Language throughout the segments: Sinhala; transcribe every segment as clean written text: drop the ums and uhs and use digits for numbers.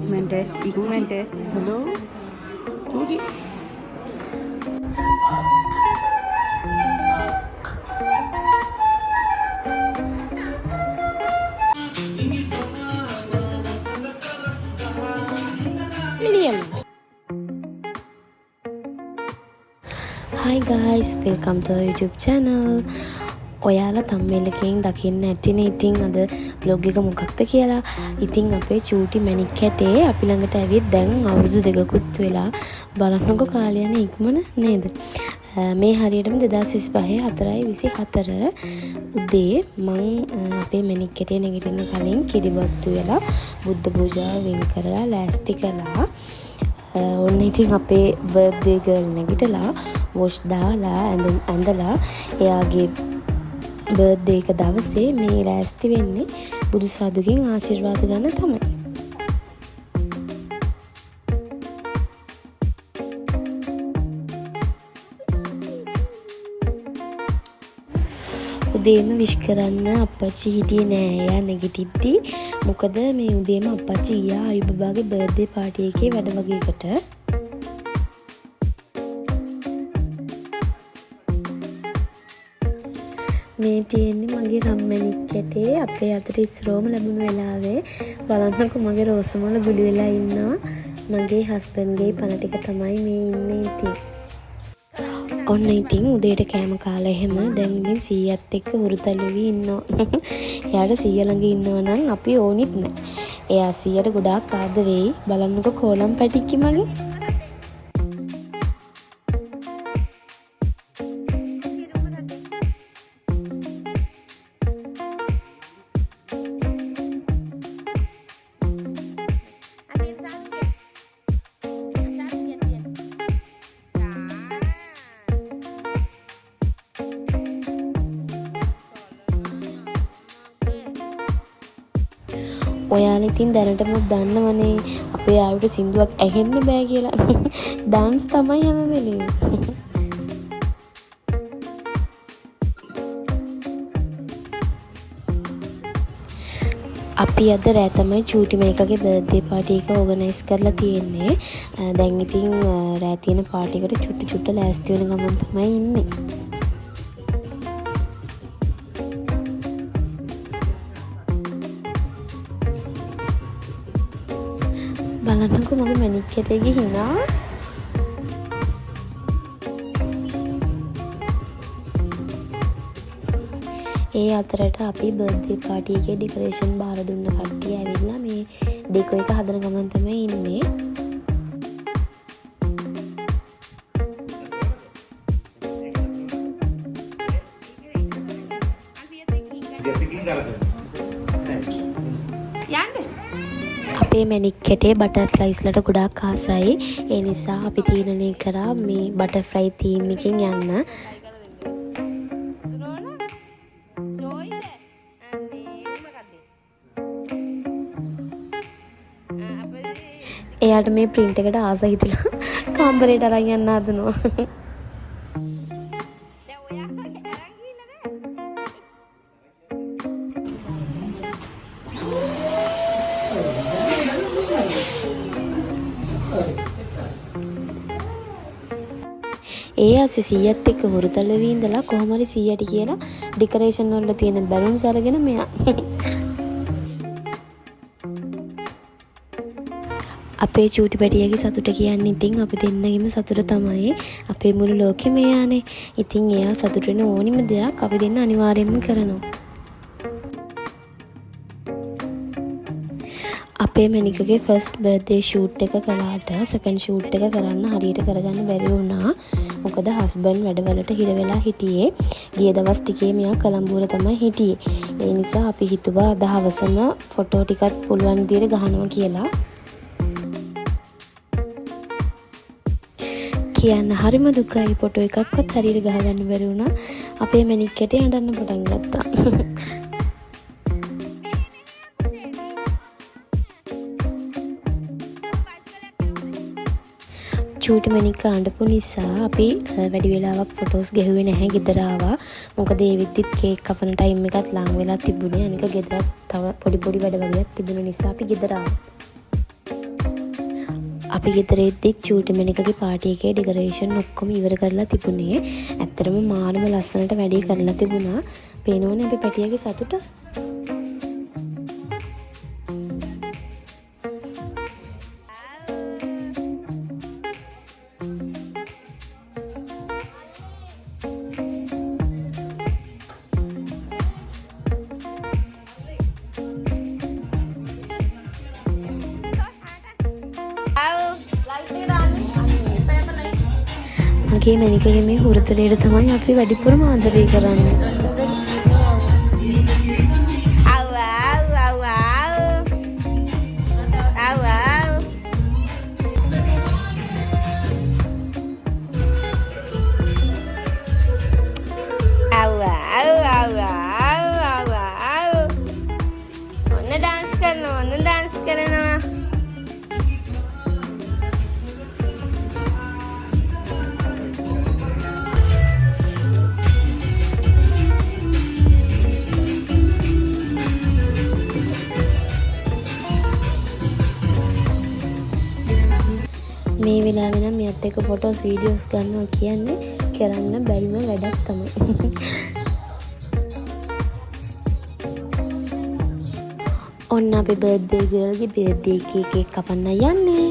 ඉක්මනට හලෝ චූටි William. Hi guys, welcome to our YouTube channel. ඔයාලා thumbnail එකෙන් දකින්න ඇතිනේ ඉතින් අද vlog එක මොකක්ද කියලා. ඉතින් අපේ චූටි මැණික් කැටේ අපි ළඟට ඇවිත් දැන් අවුරුදු 2කුත් වෙලා බලන්නකො කාලය යන ඉක්මන නේද? මේ හරියටම 2025 4:24 උදේ මං අපේ මැණික් කැටේ නැගිටින්න කලින් කිරිබත්තු වෙලා බුද්ධ පූජාව වෙන් කරලා ලෑස්ති කළා. ඔන්න ඉතින් අපේ බර්ත්ඩේ ගර්ල් නැගිටලා වොෂ් දාලා ඇඳලා එයාගේ බර්ත්ඩේ එක දවසේ මේ ලෑස්ති වෙන්නේ බුදු සාදුගෙන් ආශිර්වාද ගන්න තමයි. උදේම විශ් කරන්න අප්පච්චි හිටියේ නෑ. එයා නැගිටිද්දි මොකද මේ උදේම අප්පච්චි ගියා අයුබබාගේ බර්ත්ඩේ පාටි එකේ වැඩ වගේකට. මේ තියෙන්නේ මගේ රම්මැණික් කැටේ අපේ අතට ඉස්සරෝම ලැබුණු වෙලාවේ බලන්නකො මගේ රෝසමල ගුලි වෙලා ඉන්නවා. මගේ හස්බන්ඩ්ගේ පණ ටික තමයි මේ ඉන්නේ ඉතින්. ඔන්න ඉතින් උදේට කෑම කාලා එහෙම දැන් ඉතින් සීයත් එක්ක උරුතළු වී ඉන්නවා. එයාට සීය ළඟ ඉන්නවා නම් අපි ඕනිත් නෑ. එයා සීයට ගොඩාක් ආදරෙයි. බලන්නකො කෝලම් පැටික්කි මගේ. ඔයාලා ඉතින් දැනටම දන්නවනේ අපේ යාළුවට සින්දුවක් ඇහෙන්න බෑ කියලා. ඩාන්ස් තමයි හැම වෙලේම. අපි අද රෑ තමයි චූටි මේකගේ බර්ත්ඩේ පාටි එක ඕගනයිස් කරලා තියෙන්නේ. දැන් ඉතින් රෑ තියෙන පාටි එකට චුට්ට ලෑස්ති වෙන ගමන් තමයි ඉන්නේ. බලන්නකො මගේ මැණික් කැටේගේ හිනා. ඒ අතරට අපි බර්ත්ඩේ පාටි එකේ ඩෙකොරේෂන් බාර දුන්න කට්ටිය ඇවිල්ලා මේ ඩෙකෝ එක හදන ගමන් තමයි ඉන්නේ. අපේ මැණික් කැටේ බටර්ෆ්ලයිස්ලට ගොඩාක් ආසයි. ඒ නිසා අපි තීරණය කරා මේ බටර්ෆ්ලයි තීම් එකකින් යන්න. එයාට මේ ප්‍රින්ට් එකට ආස හිතලා කාමරේට අරන් යන්න හදනවා. ඒ ආසෙ සීයත් එක්ක හුරුතල වී ඉඳලා කොහොම හරි සීයට කියලා ඩෙකොරේෂන් වල තියෙන බැලුන්ස් අරගෙන මෙයා අපේ චූටි පැටියගේ සතුට කියන්නේ ඉතින් අපි දෙන්නගෙම සතුට තමයි. අපේ මුළු ලෝකෙම එයානේ. ඉතින් එයා සතුට වෙන ඕනිම දෙයක් අපි දෙන්න අනිවාර්යයෙන්ම කරනවා. අපේ මැණිකගේ ෆස්ට් බර්ත්ඩේ ෂූට් එක කළාට සෙකන්ඩ් ෂූට් එක කරන්න හරියට කරගන්න බැරි වුණා. මොකද හස්බන්ඩ් වැඩවලට හිර වෙලා හිටියේ. ගිය දවස් ටිකේ මෙයා කොළඹ තමයි හිටියේ. ඒ නිසා අපි හිතුවා අද හවසම ෆොටෝ ටිකක් පුළුවන් විදිහට ගහනවා කියලා. කියන්න හරිම දුකයි. ෆොටෝ එකක්වත් හරියට ගහගන්න බැරි වුණා. අපේ මැණික් කැටේ හඬන්න පටන් ගත්තා. චූටි මැණික් අඬපු නිසා අපි වැඩි වෙලාවක් ෆොටෝස් ගැහුවේ නැහැ. ගෙදර ආවා. මොකද ඒ විදිහට කේක් කපන ටයිම් එකත් ලඟ වෙලා තිබුණේ. අනික ගෙදර තව පොඩි වැඩ වගේක් තිබුණ නිසා අපි ගෙදර ආවා. අපි ගෙදර එද්දි චූටි මැනිකගේ පාටි එකේ ඩෙකරේෂන් ඔක්කොම ඉවර කරලා තිබුණේ. ඇත්තටම මානම ලස්සනට වැඩේ කරලා තිබුණා. පේනවනේ අපි පැටියගේ සතුට. මගේ මැනිකගේ මේ හුරුතලයට තමයි අපි වැඩිපුරම ආදරය කරන්නේ. ඔන්න ඩාන්ස් කරනවා. මේ වෙලාවේ නම් මෙයත් එක්ක ෆොටෝස් වීඩියෝස් ගන්නවා කියන්නේ කරන්න බැරිම වැඩක් තමයි. ඔන්න අපි බර්ත්ඩේ ගර්ල්ගේ බර්ත්ඩේ කේක් එක කපන්න යන්නේ.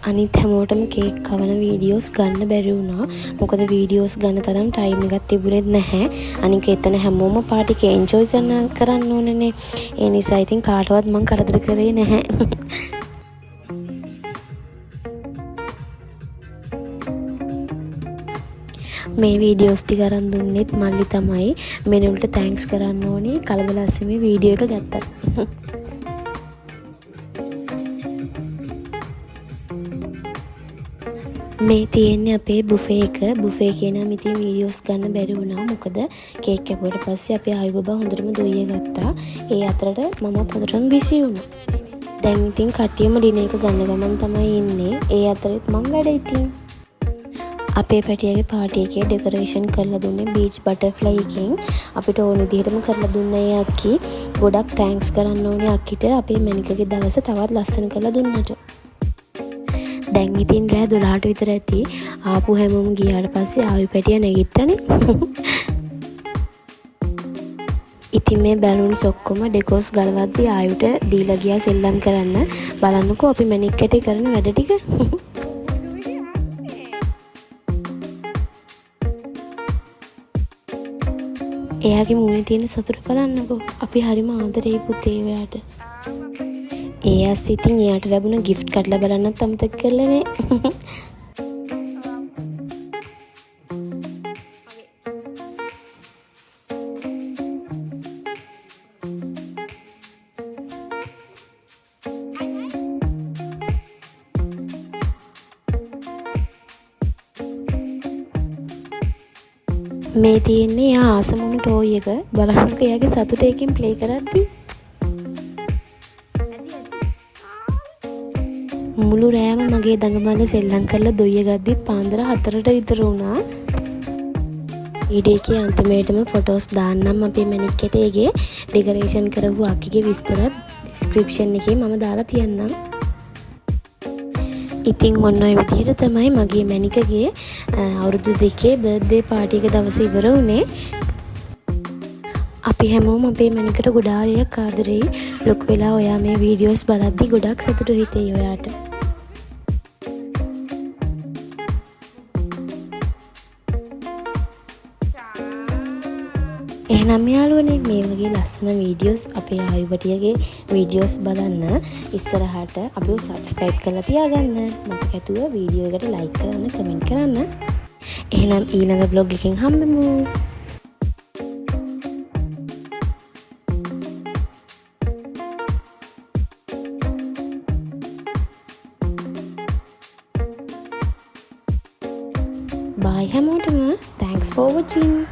අනිත් හැමෝටම කේක් කවන වීඩියෝස් ගන්න බැරි වුණා. මොකද වීඩියෝස් ගන්න තරම් ටයිම් එකක් තිබුණේ නැහැ. අනික එතන හැමෝම පාටි එක එන්ජොයි කරන්න ඕනනේ. ඒ නිසා ඉතින් කාටවත් මම කරදර කරේ නැහැ. මේ වීඩියෝස් ටික අරන් දුන්නෙත් මල්ලි තමයි. මෙනුලට තෑන්ක්ස් කරන්න ඕනේ. කලබල අස්සමේ වීඩියෝ එක ගත්තා. මේ තියෙන්නේ අපේ බුෆේ එක. බුෆේ එකේ නම් ඉතින් වීඩියෝස් ගන්න බැරි වුණා. මොකද කේක් කැපුවට පස්සේ අපි ආයි බබා හොඳටම දොයිය ගත්තා. ඒ අතරට මමත් හොඳටම බිසි වුණා. දැන් ඉතින් කට්ටියම ඩිනර් එක ගන්න ගමන් තමයි ඉන්නේ. ඒ අතරෙත් මම වැඩ ඉතින් අපේ පැටියගේ පාටි එකේ ඩෙකරේෂන් කරලා දුන්නේ බීච් බටර්ෆ්ලයි එකෙන්. අපිට ඕන විදිහටම කරලා දුන්න ඒ අක්කි. ගොඩක් තෑන්ක්ස් කරන්න ඕනේ අක්කිට. අපේ මැනිකගේ දවස තවත් ලස්සන කරලා දුන්නට. දැන් ඉතින් රෑ 12ට විතර ඇති. ආපු හැමෝම ගියාට පස්සේ ආවි පැටිය නැගිට්ටනේ. ඉතින් මේ බැලුන්ස් ඔක්කොම ඩෙකෝස් ගලවද්දි ආයුට දීලා ගියා සෙල්ලම් කරන්න. බලන්නකෝ අපි මැනික් කැටේ කරන වැඩ ටික. එයාගේ මූණේ තියෙන සතුට බලන්නකෝ. අපි හරිම ආදරේ පුතේ එයාට. ඒ අස්සේ ඉතින් එයාට ලැබුණ gift කඩලා බලන්නත් අමතක කරලා නේ. මේ තියෙන්නේ එයා ආසමුණු ටෝයි එක. බලන්නකෝ එයාගේ සතුට එකකින් ප්ලේ කරද්දී. මුළු රෑම මගේ දඟබන්න සෙල්ලම් කරලා දොයිය ගද්දි පාන්දර 4ට විතර වුණා. වීඩියෝ එකේ අන්තිමේටම ෆොටෝස් දාන්නම් අපේ මැනික් කැටේගේ ඩෙකරේෂන් කරපු අක්කිගේ විස්තරත් ඩිස්ක්‍රිප්ෂන් එකේ මම දාලා තියන්නම්. ඉතින් ඔන්න ඔය විදිහට තමයි මගේ මැනිකගේ අවුරුදු 2 බර්ත්ඩේ පාටි එක දවස ඉවර වුණේ. අපි හැමෝම අපේ මැනිකට ගොඩාක් ආදරෙයි. ලොකු වෙලා ඔයා මේ වීඩියෝස් බලද්දි ගොඩක් සතුටු හිතෙයි ඔයාට. එහෙනම් යාළුවනේ මේ වගේ ලස්සන වීඩියෝස් අපේ ආයුබටියගේ වීඩියෝස් බලන්න ඉස්සරහට අපිව සබ්ස්ක්‍රයිබ් කරලා තියාගන්න. මතක ඇතුව වීඩියෝ එකට ලයික් කරන්න, කමෙන්ට් කරන්න. එහෙනම් ඊළඟ vlog එකකින් හම්බෙමු. Bye හැමෝටම. Thanks for watching.